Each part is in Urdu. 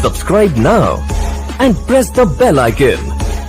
Subscribe now and press the bell icon.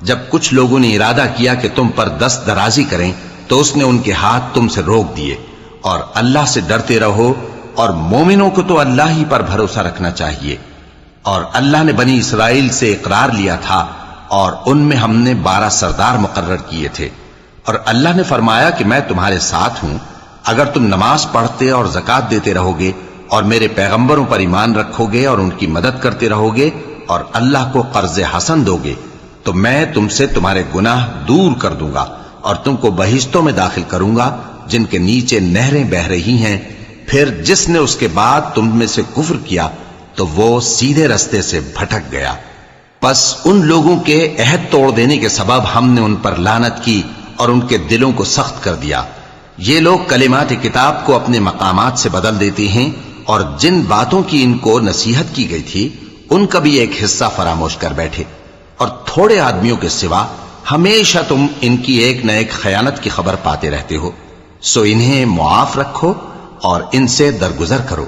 جب کچھ لوگوں نے ارادہ کیا کہ تم پر دست درازی کریں تو اس نے ان کے ہاتھ تم سے روک دیے. اور اللہ سے ڈرتے رہو، اور مومنوں کو تو اللہ ہی پر بھروسہ رکھنا چاہیے. اور اللہ نے بنی اسرائیل سے اقرار لیا تھا اور ان میں ہم نے 12 سردار مقرر کیے تھے. اور اللہ نے فرمایا کہ میں تمہارے ساتھ ہوں اگر تم نماز پڑھتے اور زکوٰۃ دیتے رہو گے اور میرے پیغمبروں پر ایمان رکھو گے اور ان کی مدد کرتے رہو گے اور اللہ کو قرض حسن دو گے تو میں تم سے تمہارے گناہ دور کر دوں گا اور تم کو بہشتوں میں داخل کروں گا جن کے نیچے نہریں بہہ رہی ہیں. پھر جس نے اس کے بعد تم میں سے کفر کیا تو وہ سیدھے رستے سے بھٹک گیا. پس ان لوگوں کے عہد توڑ دینے کے سبب ہم نے ان پر لعنت کی اور ان کے دلوں کو سخت کر دیا. یہ لوگ کلمات کتاب کو اپنے مقامات سے بدل دیتے ہیں اور جن باتوں کی ان کو نصیحت کی گئی تھی ان کا بھی ایک حصہ فراموش کر بیٹھے. اور تھوڑے آدمیوں کے سوا ہمیشہ تم ان کی ایک نہ ایک خیانت کی خبر پاتے رہتے ہو. سو انہیں معاف رکھو اور ان سے درگزر کرو.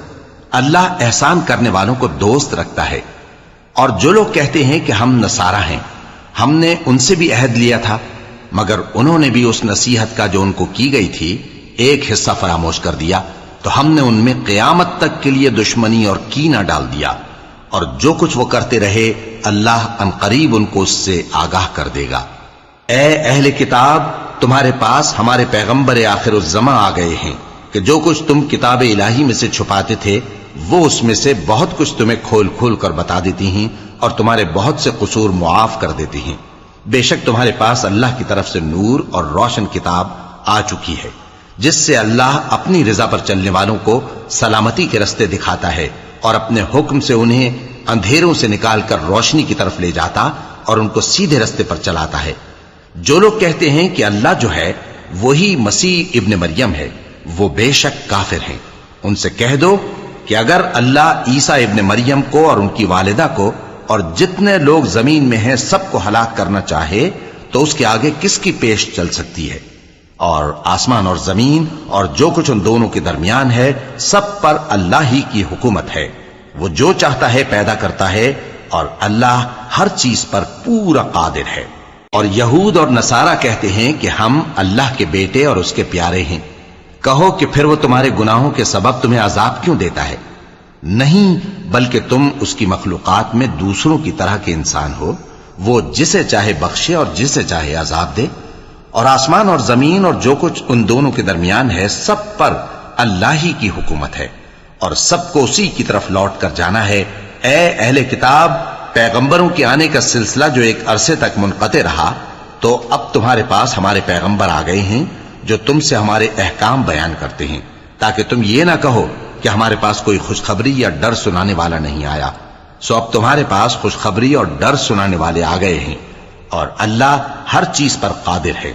اللہ احسان کرنے والوں کو دوست رکھتا ہے. اور جو لوگ کہتے ہیں کہ ہم نصارہ ہیں، ہم نے ان سے بھی عہد لیا تھا مگر انہوں نے بھی اس نصیحت کا جو ان کو کی گئی تھی ایک حصہ فراموش کر دیا تو ہم نے ان میں قیامت تک کے لیے دشمنی اور کینہ ڈال دیا. اور جو کچھ وہ کرتے رہے اللہ عنقریب ان کو اس سے آگاہ کر دے گا. اے اہل کتاب، تمہارے پاس ہمارے پیغمبر آخر الزماں آ گئے ہیں کہ جو کچھ تم کتاب الہی میں سے چھپاتے تھے وہ اس میں سے بہت کچھ تمہیں کھول کھول کر بتا دیتی ہیں اور تمہارے بہت سے قصور معاف کر دیتی ہیں. بے شک تمہارے پاس اللہ کی طرف سے نور اور روشن کتاب آ چکی ہے جس سے اللہ اپنی رضا پر چلنے والوں کو سلامتی کے رستے دکھاتا ہے اور اپنے حکم سے انہیں اندھیروں سے نکال کر روشنی کی طرف لے جاتا اور ان کو سیدھے رستے پر چلاتا ہے. جو لوگ کہتے ہیں کہ اللہ جو ہے وہی مسیح ابن مریم ہے وہ بے شک کافر ہیں. ان سے کہہ دو کہ اگر اللہ عیسیٰ ابن مریم کو اور ان کی والدہ کو اور جتنے لوگ زمین میں ہیں سب کو ہلاک کرنا چاہے تو اس کے آگے کس کی پیش چل سکتی ہے؟ اور آسمان اور زمین اور جو کچھ ان دونوں کے درمیان ہے سب پر اللہ ہی کی حکومت ہے. وہ جو چاہتا ہے پیدا کرتا ہے اور اللہ ہر چیز پر پورا قادر ہے. اور یہود اور نصارہ کہتے ہیں کہ ہم اللہ کے بیٹے اور اس کے پیارے ہیں. کہو کہ پھر وہ تمہارے گناہوں کے سبب تمہیں عذاب کیوں دیتا ہے؟ نہیں، بلکہ تم اس کی مخلوقات میں دوسروں کی طرح کے انسان ہو. وہ جسے چاہے بخشے اور جسے چاہے عذاب دے. اور آسمان اور زمین اور جو کچھ ان دونوں کے درمیان ہے سب پر اللہ ہی کی حکومت ہے اور سب کو اسی کی طرف لوٹ کر جانا ہے. اے اہل کتاب، پیغمبروں کے آنے کا سلسلہ جو ایک عرصے تک منقطع رہا تو اب تمہارے پاس ہمارے پیغمبر آ گئے ہیں جو تم سے ہمارے احکام بیان کرتے ہیں تاکہ تم یہ نہ کہو کہ ہمارے پاس کوئی خوشخبری یا ڈر سنانے والا نہیں آیا. سو اب تمہارے پاس خوشخبری اور ڈر سنانے والے آ گئے ہیں اور اللہ ہر چیز پر قادر ہے.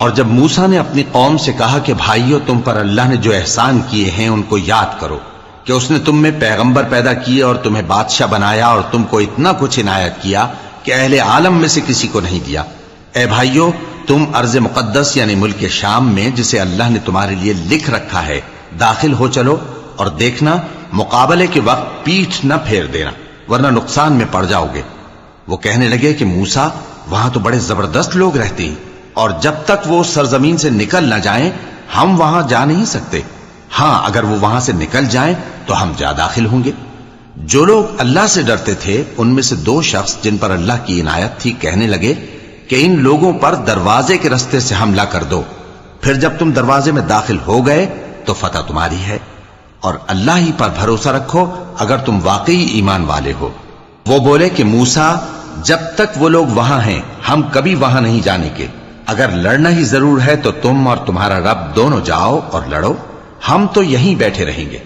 اور جب موسیٰ نے اپنی قوم سے کہا کہ بھائیو، تم پر اللہ نے جو احسان کیے ہیں ان کو یاد کرو کہ اس نے تم میں پیغمبر پیدا کیے اور تمہیں بادشاہ بنایا اور تم کو اتنا کچھ عنایت کیا کہ اہل عالم میں سے کسی کو نہیں دیا. اے بھائیو، تم ارض مقدس یعنی ملک شام میں جسے اللہ نے تمہارے لیے لکھ رکھا ہے داخل ہو چلو اور دیکھنا مقابلے کے وقت پیٹھ نہ پھیر دینا ورنہ نقصان میں پڑ جاؤ گے. وہ کہنے لگے کہ موسیٰ، وہاں تو بڑے زبردست لوگ رہتے ہیں اور جب تک وہ سرزمین سے نکل نہ جائیں ہم وہاں جا نہیں سکتے. ہاں، اگر وہ وہاں سے نکل جائیں تو ہم جا داخل ہوں گے. جو لوگ اللہ سے ڈرتے تھے ان میں سے 2 شخص جن پر اللہ کی عنایت تھی کہنے لگے کہ ان لوگوں پر دروازے کے رستے سے حملہ کر دو، پھر جب تم دروازے میں داخل ہو گئے تو فتح تمہاری ہے. اور اللہ ہی پر بھروسہ رکھو اگر تم واقعی ایمان والے ہو. وہ بولے کہ موسیٰ، جب تک وہ لوگ وہاں ہیں ہم کبھی وہاں نہیں جانے کے. اگر لڑنا ہی ضرور ہے تو تم اور تمہارا رب دونوں جاؤ اور لڑو، ہم تو یہیں بیٹھے رہیں گے.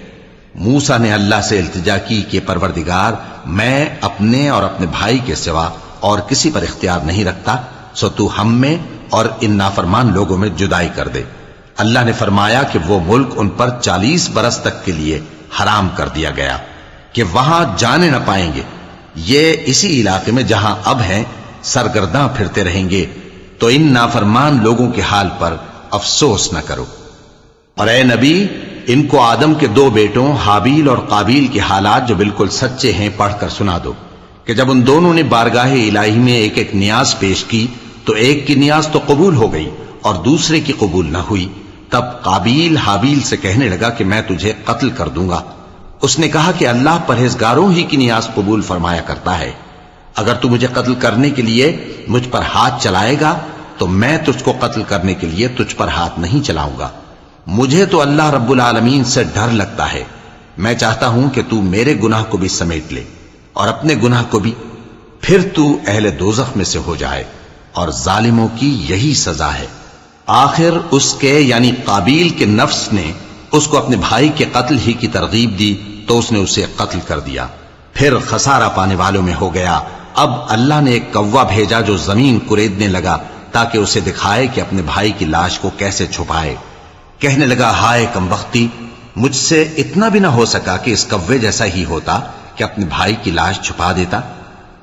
موسیٰ نے اللہ سے التجا کی کہ پروردگار، میں اپنے اور اپنے بھائی کے سوا اور کسی پر اختیار نہیں رکھتا، سو تو ہم میں اور ان نافرمان لوگوں میں جدائی کر دے. اللہ نے فرمایا کہ وہ ملک ان پر 40 برس تک کے لیے حرام کر دیا گیا کہ وہاں جانے نہ پائیں گے. یہ اسی علاقے میں جہاں اب ہیں سرگرداں پھرتے رہیں گے. تو ان نافرمان لوگوں کے حال پر افسوس نہ کرو. اور اے نبی، ان کو آدم کے 2 بیٹوں حابیل اور قابیل کے حالات جو بالکل سچے ہیں پڑھ کر سنا دو کہ جب ان دونوں نے بارگاہ الہی میں ایک ایک نیاز پیش کی تو ایک کی نیاز تو قبول ہو گئی اور دوسرے کی قبول نہ ہوئی. تب قابیل حابیل سے کہنے لگا کہ میں تجھے قتل کر دوں گا. اس نے کہا کہ اللہ پرہیزگاروں ہی کی نیاز قبول فرمایا کرتا ہے. اگر تو مجھے قتل کرنے کے لیے مجھ پر ہاتھ چلائے گا تو میں تجھ کو قتل کرنے کے لیے تجھ پر ہاتھ نہیں چلاؤں گا. مجھے تو اللہ رب العالمین سے ڈر لگتا ہے. میں چاہتا ہوں کہ تو میرے گناہ کو بھی سمیٹ لے اور اپنے گناہ کو بھی، پھر تو اہل دوزخ میں سے ہو جائے، اور ظالموں کی یہی سزا ہے. آخر اس کے یعنی قابیل کے نفس نے اس کو اپنے بھائی کے قتل ہی کی ترغیب دی تو اس نے اسے قتل کر دیا. پھر خسارہ پانے والوں میں ہو گیا. اب اللہ نے ایک کوا بھیجا جو زمین کریدنے لگا تاکہ اسے دکھائے کہ اپنے بھائی کی لاش کو کیسے چھپائے. کہنے لگا ہائے کمبختی، مجھ سے اتنا بھی نہ ہو سکا کہ اس کوے جیسا ہی ہوتا کہ اپنے بھائی کی لاش چھپا دیتا.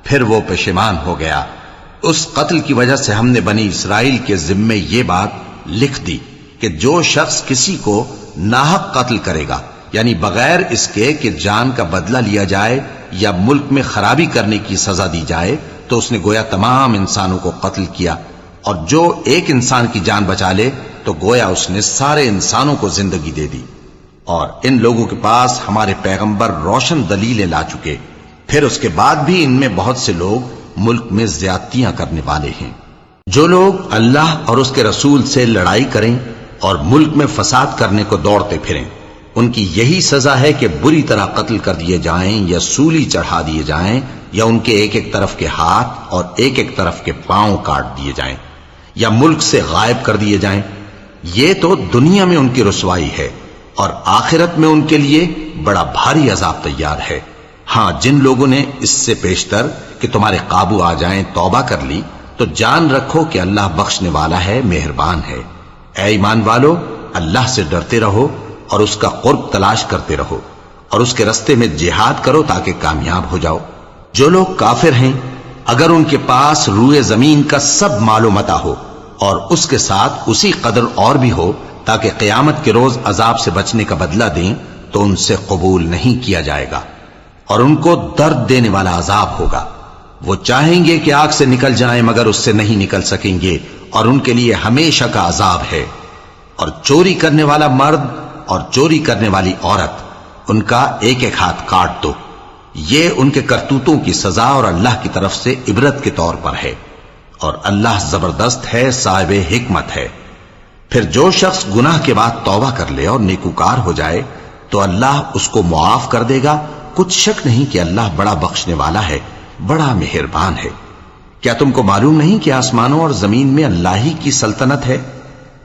پھر وہ پشیمان ہو گیا. اس قتل کی وجہ سے ہم نے بنی اسرائیل کے ذمے یہ بات لکھ دی کہ جو شخص کسی کو ناحق قتل کرے گا، یعنی بغیر اس کے کہ جان کا بدلہ لیا جائے یا ملک میں خرابی کرنے کی سزا دی جائے، تو اس نے گویا تمام انسانوں کو قتل کیا. اور جو ایک انسان کی جان بچا لے تو گویا اس نے سارے انسانوں کو زندگی دے دی. اور ان لوگوں کے پاس ہمارے پیغمبر روشن دلیلیں لا چکے، پھر اس کے بعد بھی ان میں بہت سے لوگ ملک میں زیادتیاں کرنے والے ہیں. جو لوگ اللہ اور اس کے رسول سے لڑائی کریں اور ملک میں فساد کرنے کو دوڑتے پھریں، ان کی یہی سزا ہے کہ بری طرح قتل کر دیے جائیں یا سولی چڑھا دیے جائیں یا ان کے ایک ایک طرف کے ہاتھ اور ایک ایک طرف کے پاؤں کاٹ دیے جائیں یا ملک سے غائب کر دیے جائیں. یہ تو دنیا میں ان کی رسوائی ہے اور آخرت میں ان کے لیے بڑا بھاری عذاب تیار ہے. ہاں، جن لوگوں نے اس سے پیشتر کہ تمہارے قابو آ جائیں توبہ کر لی تو جان رکھو کہ اللہ بخشنے والا ہے، مہربان ہے. اے ایمان والو، اللہ سے ڈرتے رہو اور اس کا قرب تلاش کرتے رہو اور اس کے رستے میں جہاد کرو تاکہ کامیاب ہو جاؤ. جو لوگ کافر ہیں اگر ان کے پاس روئے زمین کا سب مال و متاع ہو اور اس کے ساتھ اسی قدر اور بھی ہو تاکہ قیامت کے روز عذاب سے بچنے کا بدلہ دیں تو ان سے قبول نہیں کیا جائے گا اور ان کو درد دینے والا عذاب ہوگا. وہ چاہیں گے کہ آگ سے نکل جائیں مگر اس سے نہیں نکل سکیں گے اور ان کے لیے ہمیشہ کا عذاب ہے. اور چوری کرنے والا مرد اور چوری کرنے والی عورت، ان کا ایک ایک ہاتھ کاٹ دو. یہ ان کے کرتوتوں کی سزا اور اللہ کی طرف سے عبرت کے طور پر ہے، اور اللہ زبردست ہے، صاحب حکمت ہے. پھر جو شخص گناہ کے بعد توبہ کر لے اور نیکوکار ہو جائے تو اللہ اس کو معاف کر دے گا. کچھ شک نہیں کہ اللہ بڑا بخشنے والا ہے، بڑا مہربان ہے. کیا تم کو معلوم نہیں کہ آسمانوں اور زمین میں اللہ ہی کی سلطنت ہے،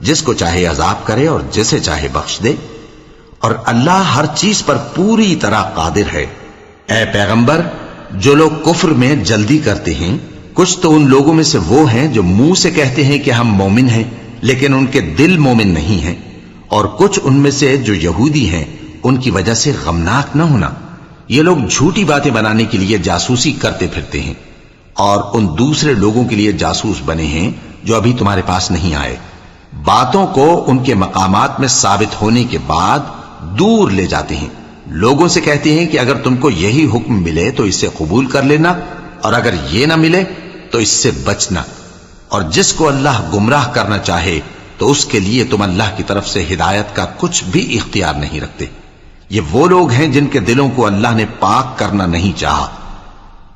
جس کو چاہے عذاب کرے اور جسے چاہے بخش دے، اور اللہ ہر چیز پر پوری طرح قادر ہے. اے پیغمبر، جو لوگ کفر میں جلدی کرتے ہیں، کچھ تو ان لوگوں میں سے وہ ہیں جو منہ سے کہتے ہیں کہ ہم مومن ہیں لیکن ان کے دل مومن نہیں ہیں، اور کچھ ان میں سے جو یہودی ہیں ان کی وجہ سے غمناک نہ ہونا. یہ لوگ جھوٹی باتیں بنانے کے لیے جاسوسی کرتے پھرتے ہیں اور ان دوسرے لوگوں کے لیے جاسوس بنے ہیں جو ابھی تمہارے پاس نہیں آئے. باتوں کو ان کے مقامات میں ثابت ہونے کے بعد دور لے جاتے ہیں. لوگوں سے کہتے ہیں کہ اگر تم کو یہی حکم ملے تو اسے قبول کر لینا، اور اگر یہ نہ ملے تو اس سے بچنا. اور جس کو اللہ گمراہ کرنا چاہے تو اس کے لیے تم اللہ کی طرف سے ہدایت کا کچھ بھی اختیار نہیں رکھتے. یہ وہ لوگ ہیں جن کے دلوں کو اللہ نے پاک کرنا نہیں چاہا.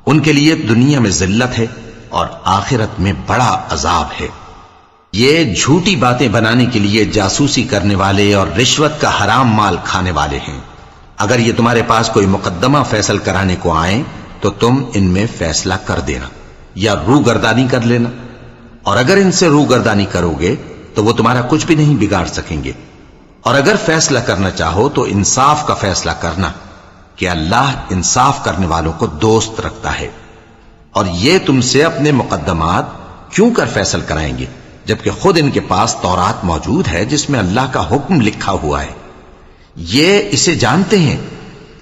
ان کے لیے دنیا میں ذلت ہے اور آخرت میں بڑا عذاب ہے. یہ جھوٹی باتیں بنانے کے لیے جاسوسی کرنے والے اور رشوت کا حرام مال کھانے والے ہیں. اگر یہ تمہارے پاس کوئی مقدمہ فیصل کرانے کو آئیں تو تم ان میں فیصلہ کر دینا یا روگردانی کر لینا، اور اگر ان سے روگردانی کرو گے تو وہ تمہارا کچھ بھی نہیں بگاڑ سکیں گے. اور اگر فیصلہ کرنا چاہو تو انصاف کا فیصلہ کرنا کہ اللہ انصاف کرنے والوں کو دوست رکھتا ہے. اور یہ تم سے اپنے مقدمات کیوں کر فیصل کرائیں گے جبکہ خود ان کے پاس تورات موجود ہے جس میں اللہ کا حکم لکھا ہوا ہے. یہ اسے جانتے ہیں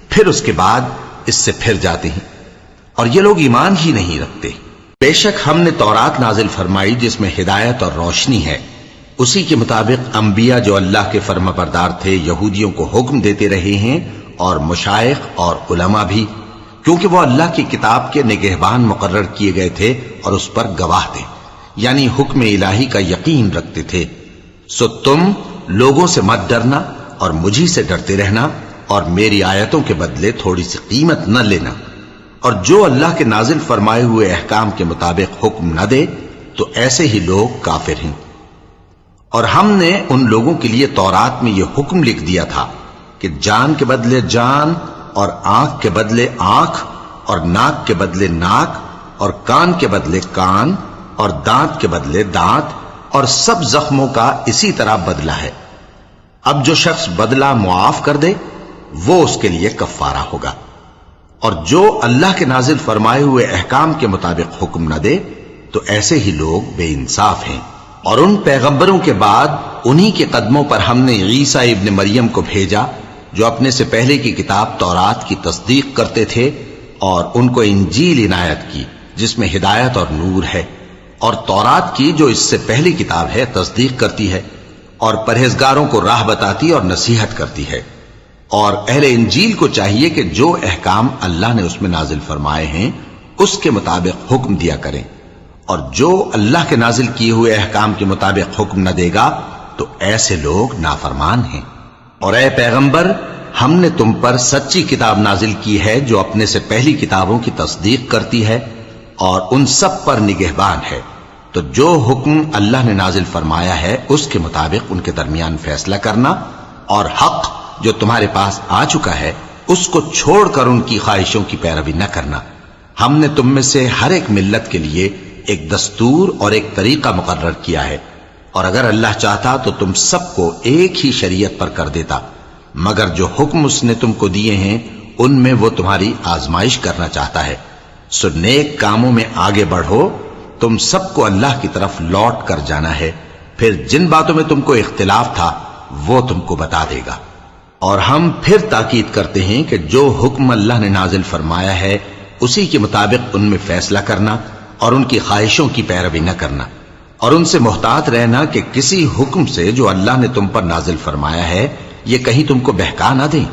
پھر اس کے بعد اس سے پھر جاتے ہیں، اور یہ لوگ ایمان ہی نہیں رکھتے. بے شک ہم نے تورات نازل فرمائی جس میں ہدایت اور روشنی ہے. اسی کے مطابق انبیاء جو اللہ کے فرما بردار تھے یہودیوں کو حکم دیتے رہے ہیں، اور مشائخ اور علماء بھی. کیونکہ وہ اللہ کی کتاب کے نگہبان مقرر کیے گئے تھے اور اس پر گواہ تھے، یعنی حکم الہی کا یقین رکھتے تھے۔ سو تم لوگوں سے مت ڈرنا اور مجھی سے ڈرتے رہنا، اور میری آیتوں کے بدلے تھوڑی سی قیمت نہ لینا، اور جو اللہ کے نازل فرمائے ہوئے احکام کے مطابق حکم نہ دے تو ایسے ہی لوگ کافر ہیں۔ اور ہم نے ان لوگوں کے لیے تورات میں یہ حکم لکھ دیا تھا کہ جان کے بدلے جان، اور آنکھ کے بدلے آنکھ، اور ناک کے بدلے ناک، اور کان کے بدلے کان، اور دانت کے بدلے دانت، اور سب زخموں کا اسی طرح بدلہ ہے۔ اب جو شخص بدلہ معاف کر دے وہ اس کے لیے کفارہ ہوگا، اور جو اللہ کے نازل فرمائے ہوئے احکام کے مطابق حکم نہ دے تو ایسے ہی لوگ بے انصاف ہیں۔ اور ان پیغمبروں کے بعد انہی کے قدموں پر ہم نے عیسیٰ ابن مریم کو بھیجا جو اپنے سے پہلے کی کتاب تورات کی تصدیق کرتے تھے، اور ان کو انجیل عنایت کی جس میں ہدایت اور نور ہے، اور تورات کی جو اس سے پہلی کتاب ہے تصدیق کرتی ہے، اور پرہیزگاروں کو راہ بتاتی اور نصیحت کرتی ہے۔ اور اہل انجیل کو چاہیے کہ جو احکام اللہ نے اس میں نازل فرمائے ہیں اس کے مطابق حکم دیا کریں، اور جو اللہ کے نازل کیے ہوئے احکام کے مطابق حکم نہ دے گا تو ایسے لوگ نافرمان ہیں۔ اور اے پیغمبر، ہم نے تم پر سچی کتاب نازل کی ہے جو اپنے سے پہلی کتابوں کی تصدیق کرتی ہے اور ان سب پر نگہبان ہے، تو جو حکم اللہ نے نازل فرمایا ہے اس کے مطابق ان کے درمیان فیصلہ کرنا، اور حق جو تمہارے پاس آ چکا ہے اس کو چھوڑ کر ان کی خواہشوں کی پیروی نہ کرنا۔ ہم نے تم میں سے ہر ایک ملت کے لیے ایک دستور اور ایک طریقہ مقرر کیا ہے، اور اگر اللہ چاہتا تو تم سب کو ایک ہی شریعت پر کر دیتا، مگر جو حکم اس نے تم کو دیے ہیں ان میں وہ تمہاری آزمائش کرنا چاہتا ہے۔ سو نیک کاموں میں آگے بڑھو، تم سب کو اللہ کی طرف لوٹ کر جانا ہے، پھر جن باتوں میں تم کو اختلاف تھا وہ تم کو بتا دے گا۔ اور ہم پھر تاکید کرتے ہیں کہ جو حکم اللہ نے نازل فرمایا ہے اسی کے مطابق ان میں فیصلہ کرنا، اور ان کی خواہشوں کی پیروی نہ کرنا، اور ان سے محتاط رہنا کہ کسی حکم سے جو اللہ نے تم پر نازل فرمایا ہے یہ کہیں تم کو بہکا نہ دیں۔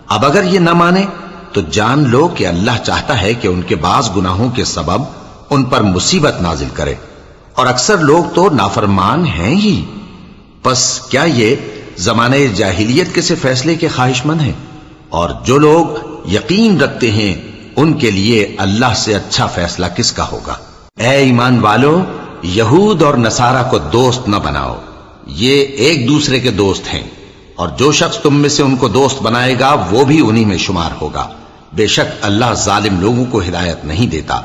اب اگر یہ نہ مانے تو جان لو کہ اللہ چاہتا ہے کہ ان کے بعض گناہوں کے سبب ان پر مصیبت نازل کرے، اور اکثر لوگ تو نافرمان ہیں ہی۔ پس کیا یہ زمانہ جاہلیت کے سے فیصلے کے خواہش مند ہیں؟ اور جو لوگ یقین رکھتے ہیں ان کے لیے اللہ سے اچھا فیصلہ کس کا ہوگا؟ اے ایمان والو، یہود اور نصارہ کو دوست نہ بناؤ، یہ ایک دوسرے کے دوست ہیں، اور جو شخص تم میں سے ان کو دوست بنائے گا وہ بھی انہی میں شمار ہوگا۔ بے شک اللہ ظالم لوگوں کو ہدایت نہیں دیتا۔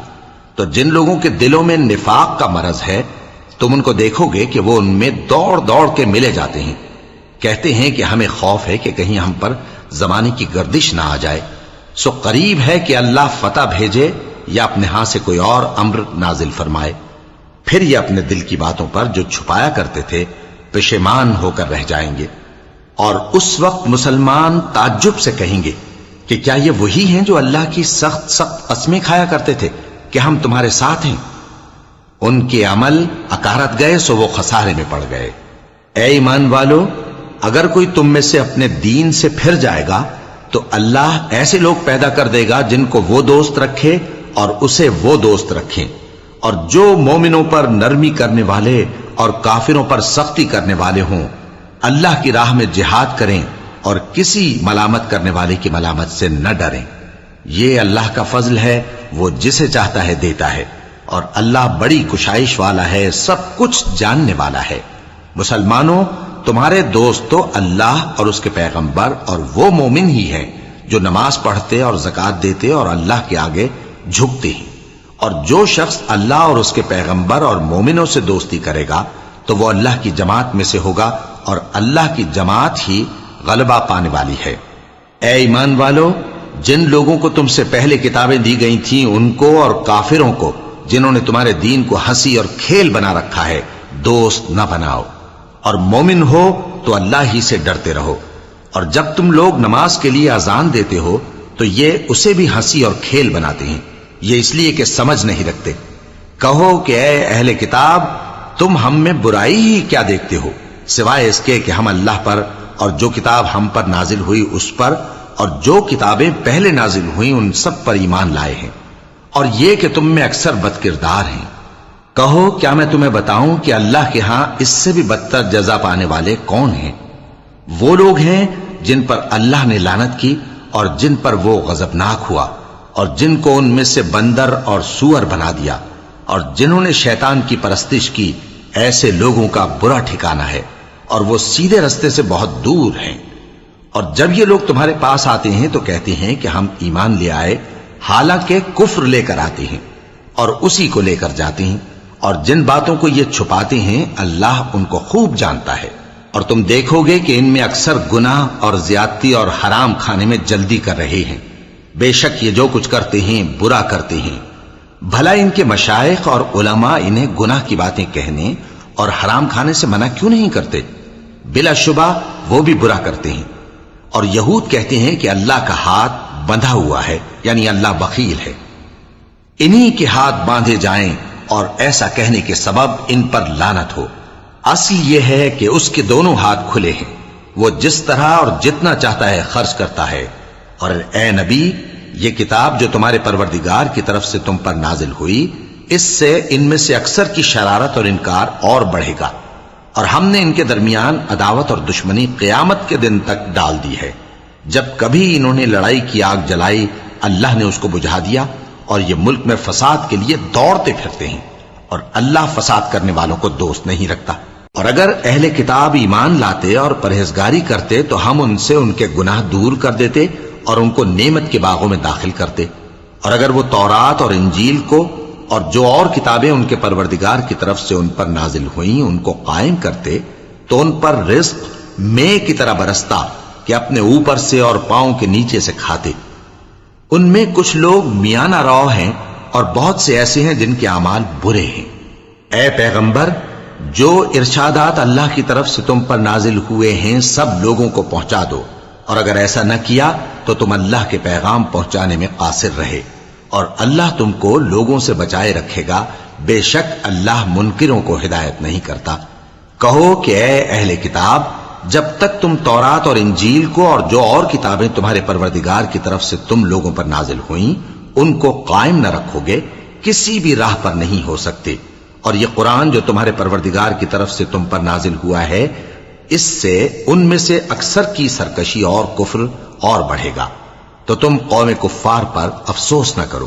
تو جن لوگوں کے دلوں میں نفاق کا مرض ہے تم ان کو دیکھو گے کہ وہ ان میں دوڑ دوڑ کے ملے جاتے ہیں، کہتے ہیں کہ ہمیں خوف ہے کہ کہیں ہم پر زمانے کی گردش نہ آ جائے۔ سو قریب ہے کہ اللہ فتح بھیجے یا اپنے ہاں سے کوئی اور امر نازل فرمائے، پھر یہ اپنے دل کی باتوں پر جو چھپایا کرتے تھے پشیمان ہو کر رہ جائیں گے۔ اور اس وقت مسلمان تعجب سے کہیں گے کہ کیا یہ وہی ہیں جو اللہ کی سخت سخت قسمیں کھایا کرتے تھے کہ ہم تمہارے ساتھ ہیں؟ ان کے عمل اکارت گئے سو وہ خسارے میں پڑ گئے۔ اے ایمان والو، اگر کوئی تم میں سے اپنے دین سے پھر جائے گا تو اللہ ایسے لوگ پیدا کر دے گا جن کو وہ دوست رکھے اور اسے وہ دوست رکھیں، اور جو مومنوں پر نرمی کرنے والے اور کافروں پر سختی کرنے والے ہوں، اللہ کی راہ میں جہاد کریں اور کسی ملامت کرنے والے کی ملامت سے نہ ڈریں۔ یہ اللہ کا فضل ہے، وہ جسے چاہتا ہے دیتا ہے، اور اللہ بڑی کشائش والا ہے، سب کچھ جاننے والا ہے۔ مسلمانوں، تمہارے دوست تو اللہ اور اس کے پیغمبر اور وہ مومن ہی ہیں جو نماز پڑھتے اور زکوٰۃ دیتے اور اللہ کے آگے جھکتے ہیں۔ اور جو شخص اللہ اور اس کے پیغمبر اور مومنوں سے دوستی کرے گا تو وہ اللہ کی جماعت میں سے ہوگا، اور اللہ کی جماعت ہی غلبہ پانے والی ہے۔ اے ایمان والو، جن لوگوں کو تم سے پہلے کتابیں دی گئی تھیں ان کو اور کافروں کو جنہوں نے تمہارے دین کو ہنسی اور کھیل بنا رکھا ہے دوست نہ بناؤ، اور مومن ہو تو اللہ ہی سے ڈرتے رہو۔ اور جب تم لوگ نماز کے لیے اذان دیتے ہو تو یہ اسے بھی ہنسی اور کھیل بناتے ہیں، یہ اس لیے کہ سمجھ نہیں رکھتے۔ کہو کہ اے اہل کتاب، تم ہم میں برائی ہی کیا دیکھتے ہو، سوائے اس کے کہ ہم اللہ پر اور جو کتاب ہم پر نازل ہوئی اس پر اور جو کتابیں پہلے نازل ہوئیں ان سب پر ایمان لائے ہیں، اور یہ کہ تم میں اکثر بد کردار ہیں۔ کہو کیا میں تمہیں بتاؤں کہ اللہ کے ہاں اس سے بھی بدتر جزا پانے والے کون ہیں؟ وہ لوگ ہیں جن پر اللہ نے لعنت کی اور جن پر وہ غضبناک ہوا، اور جن کو ان میں سے بندر اور سور بنا دیا، اور جنہوں نے شیطان کی پرستش کی، ایسے لوگوں کا برا ٹھکانہ ہے، اور وہ سیدھے رستے سے بہت دور ہیں۔ اور جب یہ لوگ تمہارے پاس آتے ہیں تو کہتے ہیں کہ ہم ایمان لے آئے، حالانکہ کفر لے کر آتے ہیں اور اسی کو لے کر جاتے ہیں، اور جن باتوں کو یہ چھپاتے ہیں اللہ ان کو خوب جانتا ہے۔ اور تم دیکھو گے کہ ان میں اکثر گناہ اور زیادتی اور حرام کھانے میں جلدی کر رہے ہیں۔ بے شک یہ جو کچھ کرتے ہیں برا کرتے ہیں۔ بھلا ان کے مشائخ اور علماء انہیں گناہ کی باتیں کہنے اور حرام کھانے سے منع کیوں نہیں کرتے؟ بلا شبہ وہ بھی برا کرتے ہیں۔ اور یہود کہتے ہیں کہ اللہ کا ہاتھ بندھا ہوا ہے، یعنی اللہ بخیل ہے۔ انہی کے ہاتھ باندھے جائیں اور ایسا کہنے کے سبب ان پر لعنت ہو۔ اصل یہ ہے کہ اس کے دونوں ہاتھ کھلے ہیں، وہ جس طرح اور جتنا چاہتا ہے خرچ کرتا ہے۔ اور اے نبی، یہ کتاب جو تمہارے پروردگار کی طرف سے تم پر نازل ہوئی، اس سے ان میں سے اکثر کی شرارت اور انکار اور بڑھے گا، اور ہم نے ان کے درمیان عداوت اور دشمنی قیامت کے دن تک ڈال دی ہے۔ جب کبھی انہوں نے لڑائی کی آگ جلائی، اللہ نے اس کو بجھا دیا، اور یہ ملک میں فساد کے لیے دوڑتے پھرتے ہیں، اور اللہ فساد کرنے والوں کو دوست نہیں رکھتا۔ اور اگر اہل کتاب ایمان لاتے اور پرہیزگاری کرتے تو ہم ان سے ان کے گناہ دور کر دیتے اور ان کو نعمت کے باغوں میں داخل کرتے۔ اور اگر وہ تورات اور انجیل کو اور جو اور کتابیں ان کے پروردگار کی طرف سے ان پر نازل ہوئیں ان کو قائم کرتے تو ان پر رزق مے کی طرح برستا کہ اپنے اوپر سے اور پاؤں کے نیچے سے کھاتے۔ ان میں کچھ لوگ میانہ رو ہیں اور بہت سے ایسے ہیں جن کے اعمال برے ہیں۔ اے پیغمبر، جو ارشادات اللہ کی طرف سے تم پر نازل ہوئے ہیں سب لوگوں کو پہنچا دو، اور اگر ایسا نہ کیا تو تم اللہ کے پیغام پہنچانے میں قاصر رہے، اور اللہ تم کو لوگوں سے بچائے رکھے گا، بے شک اللہ منکروں کو ہدایت نہیں کرتا۔ کہو کہ اے اہل کتاب، جب تک تم تورات اور انجیل کو اور جو اور کتابیں تمہارے پروردگار کی طرف سے تم لوگوں پر نازل ہوئیں ان کو قائم نہ رکھو گے، کسی بھی راہ پر نہیں ہو سکتے۔ اور یہ قرآن جو تمہارے پروردگار کی طرف سے تم پر نازل ہوا ہے، اس سے ان میں سے اکثر کی سرکشی اور کفر اور بڑھے گا، تو تم قوم کفار پر افسوس نہ کرو۔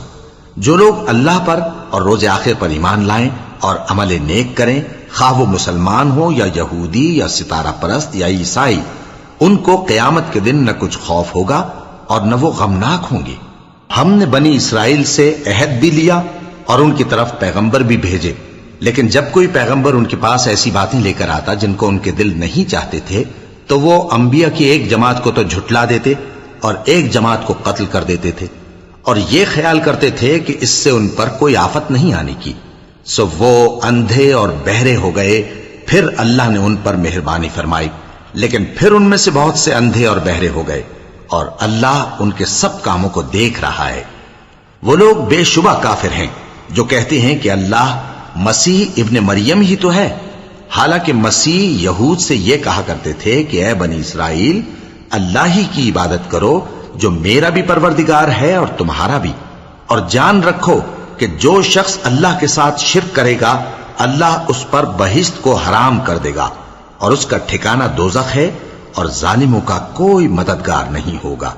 جو لوگ اللہ پر اور روز آخر پر ایمان لائیں اور عمل نیک کریں، خواہ وہ مسلمان ہو یا یہودی یا ستارہ پرست یا عیسائی، ان کو قیامت کے دن نہ کچھ خوف ہوگا اور نہ وہ غمناک ہوں گے۔ ہم نے بنی اسرائیل سے عہد بھی لیا اور ان کی طرف پیغمبر بھی بھیجے، لیکن جب کوئی پیغمبر ان کے پاس ایسی باتیں لے کر آتا جن کو ان کے دل نہیں چاہتے تھے تو وہ انبیاء کی ایک جماعت کو تو جھٹلا دیتے اور ایک جماعت کو قتل کر دیتے تھے، اور یہ خیال کرتے تھے کہ اس سے ان پر کوئی آفت نہیں آنے کی، سو وہ اندھے اور بہرے ہو گئے۔ پھر اللہ نے ان پر مہربانی فرمائی، لیکن پھر ان میں سے بہت سے اندھے اور بہرے ہو گئے، اور اللہ ان کے سب کاموں کو دیکھ رہا ہے۔ وہ لوگ بے شبہ کافر ہیں جو کہتے ہیں کہ اللہ مسیح ابن مریم ہی تو ہے، حالانکہ مسیح یہود سے یہ کہا کرتے تھے کہ اے بنی اسرائیل، اللہ ہی کی عبادت کرو جو میرا بھی پروردگار ہے اور تمہارا بھی، اور جان رکھو کہ جو شخص اللہ کے ساتھ شرک کرے گا اللہ اس پر بہشت کو حرام کر دے گا، اور اس کا ٹھکانہ دوزخ ہے، اور ظالموں کا کوئی مددگار نہیں ہوگا۔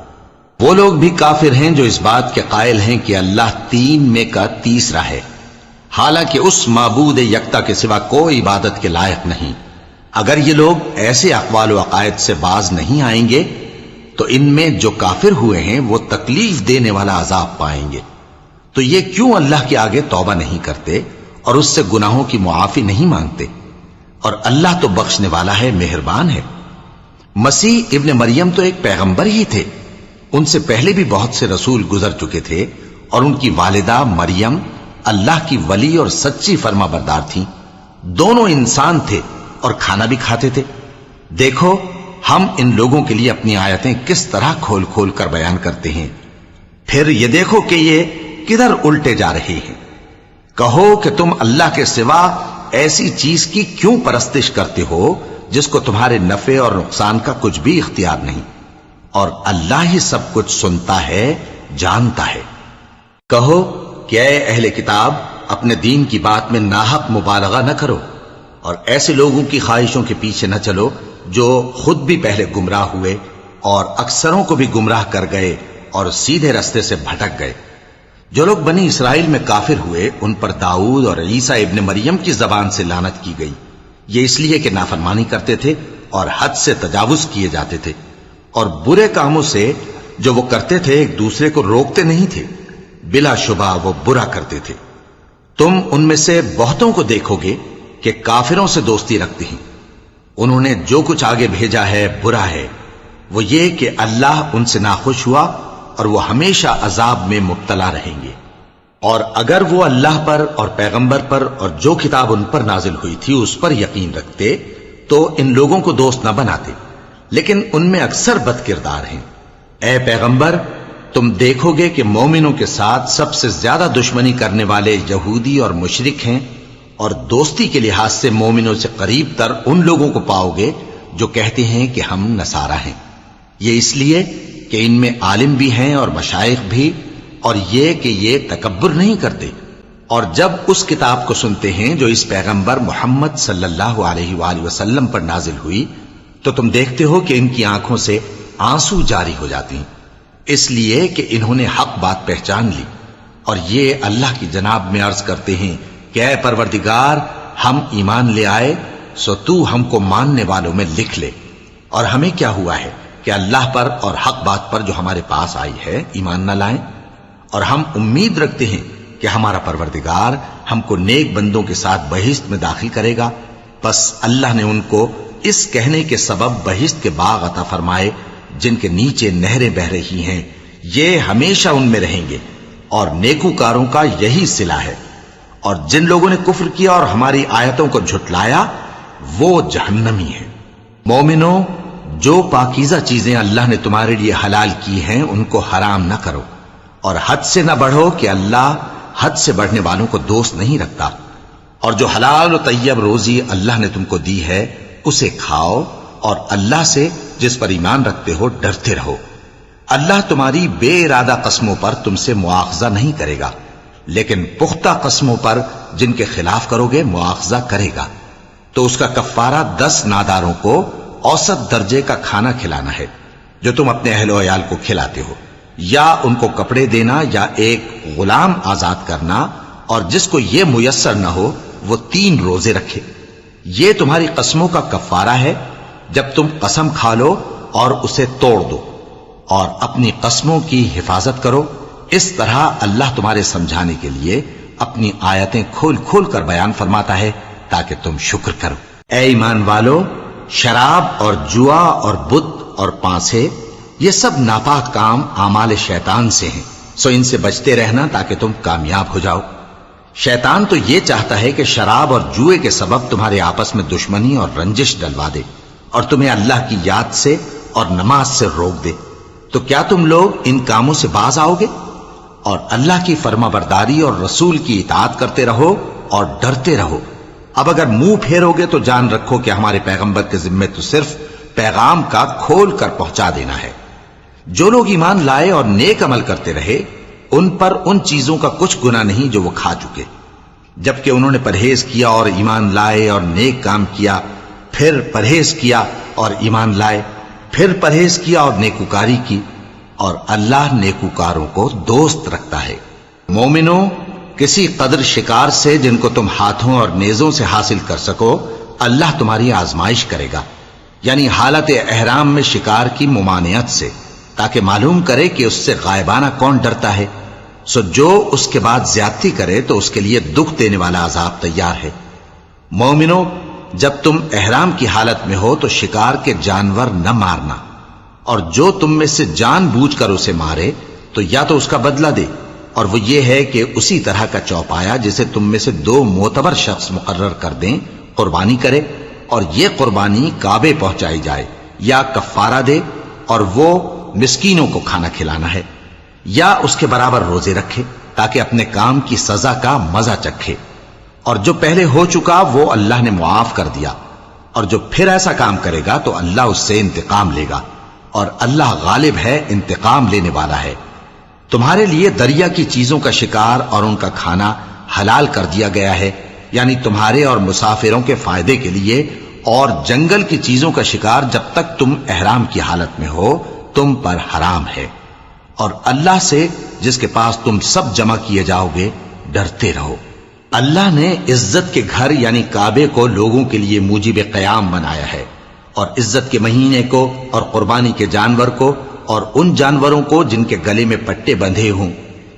وہ لوگ بھی کافر ہیں جو اس بات کے قائل ہیں کہ اللہ تین میں کا تیسرا ہے، حالانکہ اس معبود یکتا کے سوا کوئی عبادت کے لائق نہیں۔ اگر یہ لوگ ایسے اقوال و عقائد سے باز نہیں آئیں گے تو ان میں جو کافر ہوئے ہیں وہ تکلیف دینے والا عذاب پائیں گے۔ تو یہ کیوں اللہ کے آگے توبہ نہیں کرتے اور اس سے گناہوں کی معافی نہیں مانگتے؟ اور اللہ تو بخشنے والا ہے، مہربان ہے۔ مسیح ابن مریم تو ایک پیغمبر ہی تھے، ان سے پہلے بھی بہت سے رسول گزر چکے تھے، اور ان کی والدہ مریم اللہ کی ولی اور سچی فرما بردار تھیں، دونوں انسان تھے اور کھانا بھی کھاتے تھے۔ دیکھو ہم ان لوگوں کے لیے اپنی آیتیں کس طرح کھول کھول کر بیان کرتے ہیں، پھر یہ دیکھو کہ یہ کدھر الٹے جا رہے ہیں۔ کہو کہ تم اللہ کے سوا ایسی چیز کی کیوں پرستش کرتے ہو جس کو تمہارے نفع اور نقصان کا کچھ بھی اختیار نہیں، اور اللہ ہی سب کچھ سنتا ہے، جانتا ہے۔ کہو کہ اے اہل کتاب، اپنے دین کی بات میں ناحق مبالغہ نہ کرو اور ایسے لوگوں کی خواہشوں کے پیچھے نہ چلو جو خود بھی پہلے گمراہ ہوئے اور اکثروں کو بھی گمراہ کر گئے اور سیدھے رستے سے بھٹک گئے۔ جو لوگ بنی اسرائیل میں کافر ہوئے ان پر داؤد اور عیسیٰ ابن مریم کی زبان سے لعنت کی گئی، یہ اس لیے کہ نافرمانی کرتے تھے اور حد سے تجاوز کیے جاتے تھے، اور برے کاموں سے جو وہ کرتے تھے ایک دوسرے کو روکتے نہیں تھے، بلا شبہ وہ برا کرتے تھے۔ تم ان میں سے بہتوں کو دیکھو گے کہ کافروں سے دوستی رکھتے ہیں، انہوں نے جو کچھ آگے بھیجا ہے برا ہے، وہ یہ کہ اللہ ان سے ناخوش ہوا اور وہ ہمیشہ عذاب میں مبتلا رہیں گے۔ اور اگر وہ اللہ پر اور پیغمبر پر اور جو کتاب ان پر نازل ہوئی تھی اس پر یقین رکھتے تو ان لوگوں کو دوست نہ بناتے، لیکن ان میں اکثر بد کردار ہیں۔ اے پیغمبر، تم دیکھو گے کہ مومنوں کے ساتھ سب سے زیادہ دشمنی کرنے والے یہودی اور مشرک ہیں، اور دوستی کے لحاظ سے مومنوں سے قریب تر ان لوگوں کو پاؤ گے جو کہتے ہیں کہ ہم نصارہ ہیں، یہ اس لیے کہ ان میں عالم بھی ہیں اور مشائخ بھی، اور یہ کہ یہ تکبر نہیں کرتے۔ اور جب اس کتاب کو سنتے ہیں جو اس پیغمبر محمد صلی اللہ علیہ وآلہ وسلم پر نازل ہوئی تو تم دیکھتے ہو کہ ان کی آنکھوں سے آنسو جاری ہو جاتی ہیں، اس لیے کہ انہوں نے حق بات پہچان لی، اور یہ اللہ کی جناب میں عرض کرتے ہیں کہ اے پروردگار، ہم ایمان لے آئے سو تو ہم کو ماننے والوں میں لکھ لے۔ اور ہمیں کیا ہوا ہے کہ اللہ پر اور حق بات پر جو ہمارے پاس آئی ہے ایمان نہ لائیں، اور ہم امید رکھتے ہیں کہ ہمارا پروردگار ہم کو نیک بندوں کے ساتھ بہشت میں داخل کرے گا۔ پس اللہ نے ان کو اس کہنے کے سبب بہشت کے باغ عطا فرمائے جن کے نیچے نہریں بہ رہی ہیں، یہ ہمیشہ ان میں رہیں گے، اور نیکوکاروں کا یہی صلہ ہے۔ اور جن لوگوں نے کفر کیا اور ہماری آیتوں کو جھٹلایا وہ جہنمی ہیں۔ مومنوں، جو پاکیزہ چیزیں اللہ نے تمہارے لیے حلال کی ہیں ان کو حرام نہ کرو، اور حد سے نہ بڑھو کہ اللہ حد سے بڑھنے والوں کو دوست نہیں رکھتا۔ اور جو حلال و طیب روزی اللہ نے تم کو دی ہے اسے کھاؤ، اور اللہ سے جس پر ایمان رکھتے ہو ڈرتے رہو۔ اللہ تمہاری بے ارادہ قسموں پر تم سے مواخذہ نہیں کرے گا، لیکن پختہ قسموں پر جن کے خلاف کرو گے مواخذہ کرے گا۔ تو اس کا کفارہ 10 ناداروں کو اوسط درجے کا کھانا کھلانا ہے جو تم اپنے اہل و عیال کو کھلاتے ہو، یا ان کو کپڑے دینا یا ایک غلام آزاد کرنا، اور جس کو یہ میسر نہ ہو وہ 3 روزے رکھے۔ یہ تمہاری قسموں کا کفارہ ہے جب تم قسم کھا لو اور اسے توڑ دو، اور اپنی قسموں کی حفاظت کرو۔ اس طرح اللہ تمہارے سمجھانے کے لیے اپنی آیتیں کھول کھول کر بیان فرماتا ہے تاکہ تم شکر کرو۔ اے ایمان والو، شراب اور جوا اور بت اور پانسے یہ سب ناپاک کام اعمال شیطان سے ہیں، سو ان سے بچتے رہنا تاکہ تم کامیاب ہو جاؤ۔ شیطان تو یہ چاہتا ہے کہ شراب اور جوئے کے سبب تمہارے آپس میں دشمنی اور رنجش ڈلوا دے، اور تمہیں اللہ کی یاد سے اور نماز سے روک دے۔ تو کیا تم لوگ ان کاموں سے باز آؤ گے؟ اور اللہ کی فرما برداری اور رسول کی اطاعت کرتے رہو اور ڈرتے رہو۔ اب اگر منہ پھیرو گے تو جان رکھو کہ ہمارے پیغمبر کے ذمے تو صرف پیغام کا کھول کر پہنچا دینا ہے۔ جو لوگ ایمان لائے اور نیک عمل کرتے رہے ان پر ان چیزوں کا کچھ گناہ نہیں جو وہ کھا چکے، جبکہ انہوں نے پرہیز کیا اور ایمان لائے اور نیک کام کیا، پھر پرہیز کیا اور ایمان لائے، پھر پرہیز کیا اور نیکوکاری کی، اور اللہ نیکوکاروں کو دوست رکھتا ہے۔ مومنوں، کسی قدر شکار سے جن کو تم ہاتھوں اور نیزوں سے حاصل کر سکو اللہ تمہاری آزمائش کرے گا، یعنی حالت احرام میں شکار کی ممانعت سے، تاکہ معلوم کرے کہ اس سے غائبانہ کون ڈرتا ہے۔ سو جو اس کے بعد زیادتی کرے تو اس کے لیے دکھ دینے والا عذاب تیار ہے۔ مومنوں، جب تم احرام کی حالت میں ہو تو شکار کے جانور نہ مارنا، اور جو تم میں سے جان بوجھ کر اسے مارے تو یا تو اس کا بدلہ دے، اور وہ یہ ہے کہ اسی طرح کا چوپایا جسے تم میں سے 2 معتبر شخص مقرر کر دیں قربانی کرے، اور یہ قربانی کعبے پہنچائی جائے، یا کفارہ دے اور وہ مسکینوں کو کھانا کھلانا ہے، یا اس کے برابر روزے رکھے تاکہ اپنے کام کی سزا کا مزہ چکھے۔ اور جو پہلے ہو چکا وہ اللہ نے معاف کر دیا، اور جو پھر ایسا کام کرے گا تو اللہ اس سے انتقام لے گا۔ اور اللہ غالب ہے، انتقام لینے والا ہے۔ تمہارے لیے دریا کی چیزوں کا شکار اور ان کا کھانا حلال کر دیا گیا ہے، یعنی تمہارے اور مسافروں کے فائدے کے لیے، اور جنگل کی چیزوں کا شکار جب تک تم احرام کی حالت میں ہو تم پر حرام ہے۔ اور اللہ سے جس کے پاس تم سب جمع کیے جاؤ گے ڈرتے رہو۔ اللہ نے عزت کے گھر یعنی کعبے کو لوگوں کے لیے موجب قیام بنایا ہے، اور عزت کے مہینے کو، اور قربانی کے جانور کو، اور ان جانوروں کو جن کے گلے میں پٹے بندھے ہوں،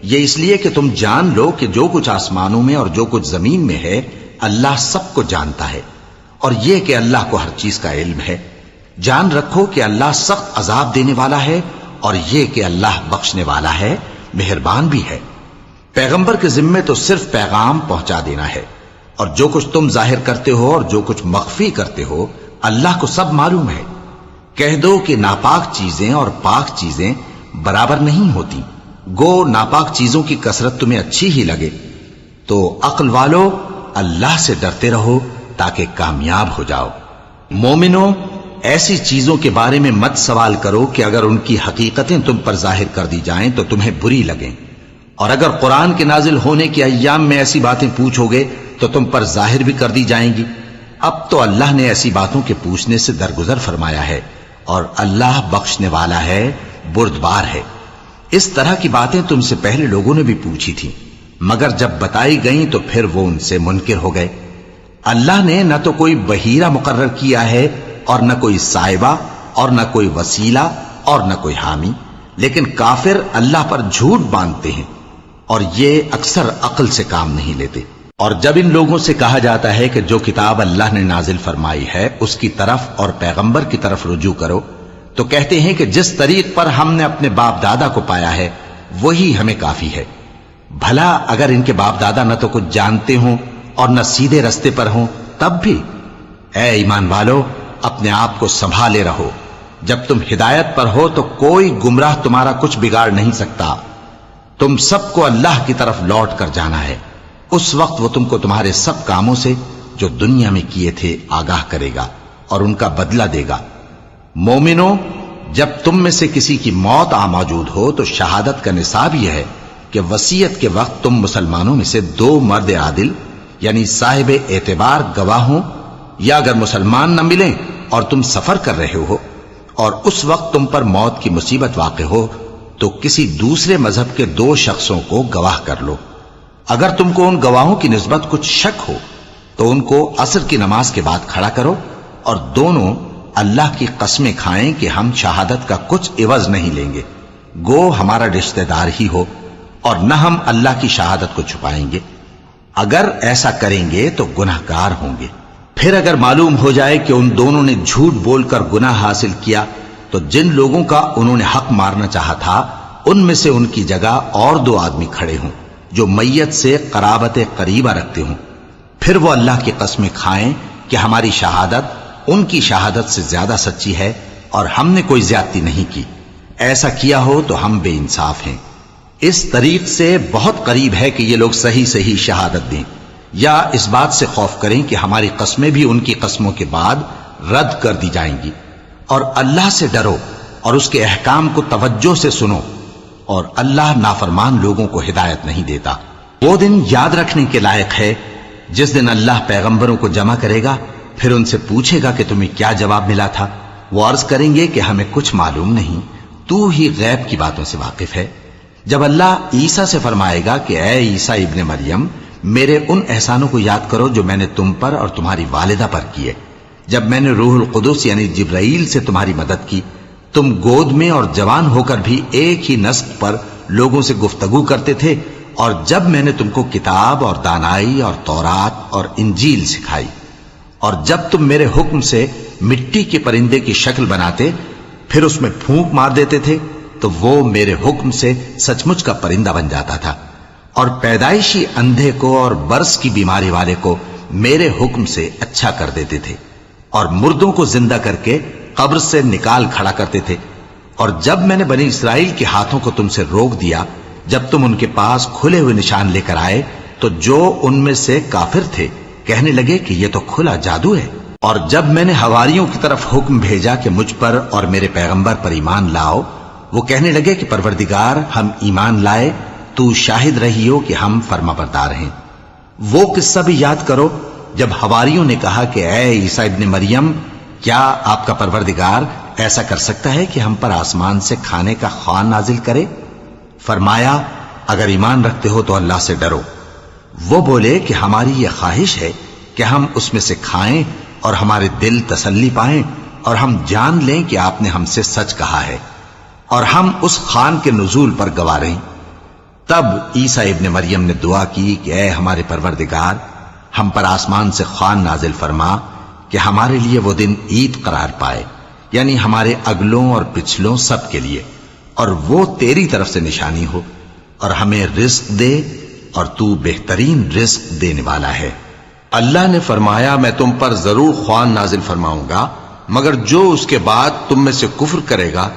یہ اس لیے کہ تم جان لو کہ جو کچھ آسمانوں میں اور جو کچھ زمین میں ہے اللہ سب کو جانتا ہے، اور یہ کہ اللہ کو ہر چیز کا علم ہے۔ جان رکھو کہ اللہ سخت عذاب دینے والا ہے، اور یہ کہ اللہ بخشنے والا ہے، مہربان بھی ہے۔ پیغمبر کے ذمے تو صرف پیغام پہنچا دینا ہے، اور جو کچھ تم ظاہر کرتے ہو اور جو کچھ مخفی کرتے ہو اللہ کو سب معلوم ہے۔ کہہ دو کہ ناپاک چیزیں اور پاک چیزیں برابر نہیں ہوتی، گو ناپاک چیزوں کی کثرت تمہیں اچھی ہی لگے، تو عقل والو اللہ سے ڈرتے رہو تاکہ کامیاب ہو جاؤ۔ مومنو، ایسی چیزوں کے بارے میں مت سوال کرو کہ اگر ان کی حقیقتیں تم پر ظاہر کر دی جائیں تو تمہیں بری لگیں، اور اگر قرآن کے نازل ہونے کے ایام میں ایسی باتیں پوچھو گے تو تم پر ظاہر بھی کر دی جائیں گی۔ اب تو اللہ نے ایسی باتوں کے پوچھنے سے درگزر فرمایا ہے، اور اللہ بخشنے والا ہے، بردبار ہے۔ اس طرح کی باتیں تم سے پہلے لوگوں نے بھی پوچھی تھی، مگر جب بتائی گئیں تو پھر وہ ان سے منکر ہو گئے۔ اللہ نے نہ تو کوئی بحیرہ مقرر کیا ہے، اور نہ کوئی صاحبہ، اور نہ کوئی وسیلہ، اور نہ کوئی حامی، لیکن کافر اللہ پر جھوٹ باندھتے ہیں، اور یہ اکثر عقل سے کام نہیں لیتے۔ اور جب ان لوگوں سے کہا جاتا ہے کہ جو کتاب اللہ نے نازل فرمائی ہے اس کی طرف اور پیغمبر کی طرف رجوع کرو، تو کہتے ہیں کہ جس طریق پر ہم نے اپنے باپ دادا کو پایا ہے وہی ہمیں کافی ہے۔ بھلا اگر ان کے باپ دادا نہ تو کچھ جانتے ہوں اور نہ سیدھے رستے پر ہوں تب بھی؟ اے ایمان والو، اپنے آپ کو سنبھالے رہو، جب تم ہدایت پر ہو تو کوئی گمراہ تمہارا کچھ بگاڑ نہیں سکتا۔ تم سب کو اللہ کی طرف لوٹ کر جانا ہے، اس وقت وہ تم کو تمہارے سب کاموں سے جو دنیا میں کیے تھے آگاہ کرے گا اور ان کا بدلہ دے گا۔ مومنو، جب تم میں سے کسی کی موت آ موجود ہو تو شہادت کا نصاب یہ ہے کہ وصیت کے وقت تم مسلمانوں میں سے 2 مرد عادل یعنی صاحب اعتبار گواہ ہوں، یا اگر مسلمان نہ ملیں اور تم سفر کر رہے ہو اور اس وقت تم پر موت کی مصیبت واقع ہو تو کسی دوسرے مذہب کے 2 شخصوں کو گواہ کر لو۔ اگر تم کو ان گواہوں کی نسبت کچھ شک ہو تو ان کو عصر کی نماز کے بعد کھڑا کرو، اور دونوں اللہ کی قسمیں کھائیں کہ ہم شہادت کا کچھ عوض نہیں لیں گے، گو ہمارا رشتہ دار ہی ہو، اور نہ ہم اللہ کی شہادت کو چھپائیں گے۔ اگر ایسا کریں گے تو گناہ گار ہوں گے۔ پھر اگر معلوم ہو جائے کہ ان دونوں نے جھوٹ بول کر گناہ حاصل کیا تو جن لوگوں کا انہوں نے حق مارنا چاہا تھا ان میں سے ان کی جگہ اور 2 آدمی کھڑے ہوں جو میت سے قرابت قریبہ رکھتے ہوں، پھر وہ اللہ کی قسمیں کھائیں کہ ہماری شہادت ان کی شہادت سے زیادہ سچی ہے اور ہم نے کوئی زیادتی نہیں کی۔ ایسا کیا ہو تو ہم بے انصاف ہیں۔ اس طریق سے بہت قریب ہے کہ یہ لوگ صحیح شہادت دیں، یا اس بات سے خوف کریں کہ ہماری قسمیں بھی ان کی قسموں کے بعد رد کر دی جائیں گی۔ اور اللہ سے ڈرو اور اس کے احکام کو توجہ سے سنو، اور اللہ نافرمان لوگوں کو ہدایت نہیں دیتا۔ وہ دن یاد رکھنے کے لائق ہے جس دن اللہ پیغمبروں کو جمع کرے گا، پھر ان سے پوچھے گا کہ تمہیں کیا جواب ملا تھا۔ وہ عرض کریں گے کہ ہمیں کچھ معلوم نہیں، تو ہی غیب کی باتوں سے واقف ہے۔ جب اللہ عیسیٰ سے فرمائے گا کہ اے عیسیٰ ابن مریم، میرے ان احسانوں کو یاد کرو جو میں نے تم پر اور تمہاری والدہ پر کیے، جب میں نے روح القدس یعنی جبرائیل سے تمہاری مدد کی، تم گود میں اور جوان ہو کر بھی ایک ہی نسق پر لوگوں سے گفتگو کرتے تھے، اور جب میں نے تم کو کتاب اور دانائی اور تورات اور انجیل سکھائی، اور جب تم میرے حکم سے مٹی کے پرندے کی شکل بناتے پھر اس میں پھونک مار دیتے تھے تو وہ میرے حکم سے سچ مچ کا پرندہ بن جاتا تھا، اور پیدائشی اندھے کو اور برس کی بیماری والے کو میرے حکم سے اچھا کر دیتے تھے، اور مردوں کو زندہ کر کے قبر سے نکال کھڑا کرتے تھے۔ اور جب میں نے بنی اسرائیل کے ہاتھوں کو تم سے روک دیا جب تم ان کے پاس کھلے ہوئے نشان لے کر آئے، تو جو ان میں سے کافر تھے کہنے لگے کہ یہ تو کھلا جادو ہے۔ اور جب میں نے حواریوں کی طرف حکم بھیجا کہ مجھ پر اور میرے پیغمبر پر ایمان لاؤ، وہ کہنے لگے کہ پروردگار ہم ایمان لائے، تو شاہد رہی ہو کہ ہم فرما بردار ہیں۔ وہ قصہ بھی یاد کرو جب حواریوں نے کہا کہ اے عیسیٰ ابن مریم، کیا آپ کا پروردگار ایسا کر سکتا ہے کہ ہم پر آسمان سے کھانے کا خوان نازل کرے؟ فرمایا اگر ایمان رکھتے ہو تو اللہ سے ڈرو۔ وہ بولے کہ ہماری یہ خواہش ہے کہ ہم اس میں سے کھائیں اور ہمارے دل تسلی پائیں اور ہم جان لیں کہ آپ نے ہم سے سچ کہا ہے اور ہم اس خوان کے نزول پر گواہ رہیں۔ تب عیسیٰ ابن مریم نے دعا کی کہ اے ہمارے پروردگار، ہم پر آسمان سے خوان نازل فرما کہ ہمارے لیے وہ دن عید قرار پائے، یعنی ہمارے اگلوں اور پچھلوں سب کے لیے، اور وہ تیری طرف سے نشانی ہو، اور ہمیں رزق دے اور تو بہترین رزق دینے والا ہے۔ اللہ نے فرمایا میں تم پر ضرور خوان نازل فرماؤں گا، مگر جو اس کے بعد تم میں سے کفر کرے گا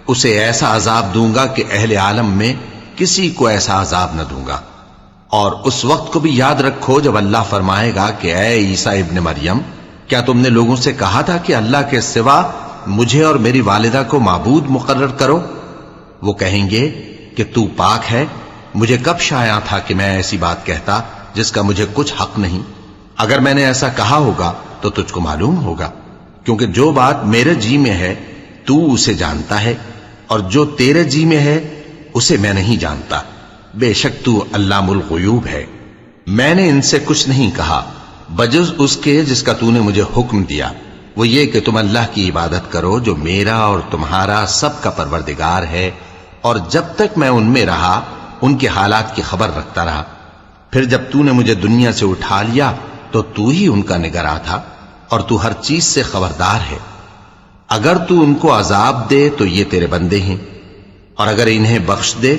اسے ایسا عذاب دوں گا کہ اہل عالم میں کسی کو ایسا عذاب نہ دوں گا۔ اور اس وقت کو بھی یاد رکھو جب اللہ فرمائے گا کہ اے عیسیٰ ابن مریم، کیا تم نے لوگوں سے کہا تھا کہ اللہ کے سوا مجھے اور میری والدہ کو معبود مقرر کرو؟ وہ کہیں گے کہ تو پاک ہے، مجھے کب شایع تھا کہ میں ایسی بات کہتا جس کا مجھے کچھ حق نہیں۔ اگر میں نے ایسا کہا ہوگا تو تجھ کو معلوم ہوگا، کیونکہ جو بات میرے جی میں ہے تو اسے جانتا ہے، اور جو تیرے جی میں ہے اسے میں نہیں جانتا۔ بے شک تو علام الغیوب ہے۔ میں نے ان سے کچھ نہیں کہا بجز اس کے جس کا تو نے مجھے حکم دیا، وہ یہ کہ تم اللہ کی عبادت کرو جو میرا اور تمہارا سب کا پروردگار ہے، اور جب تک میں ان میں رہا ان کے حالات کی خبر رکھتا رہا۔ پھر جب تو نے مجھے دنیا سے اٹھا لیا تو ہی ان کا نگراں تھا، اور تو ہر چیز سے خبردار ہے۔ اگر تو ان کو عذاب دے تو یہ تیرے بندے ہیں، اور اگر انہیں بخش دے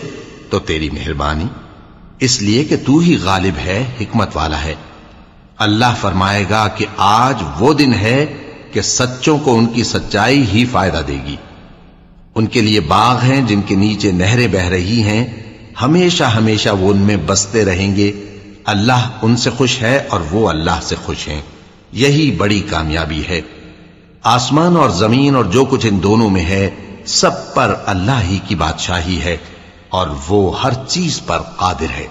تو تیری مہربانی، اس لیے کہ تو ہی غالب ہے، حکمت والا ہے۔ اللہ فرمائے گا کہ آج وہ دن ہے کہ سچوں کو ان کی سچائی ہی فائدہ دے گی۔ ان کے لیے باغ ہیں جن کے نیچے نہریں بہہ رہی ہیں، ہمیشہ ہمیشہ وہ ان میں بستے رہیں گے۔ اللہ ان سے خوش ہے اور وہ اللہ سے خوش ہیں، یہی بڑی کامیابی ہے۔ آسمان اور زمین اور جو کچھ ان دونوں میں ہے سب پر اللہ ہی کی بادشاہی ہے، اور وہ ہر چیز پر قادر ہے۔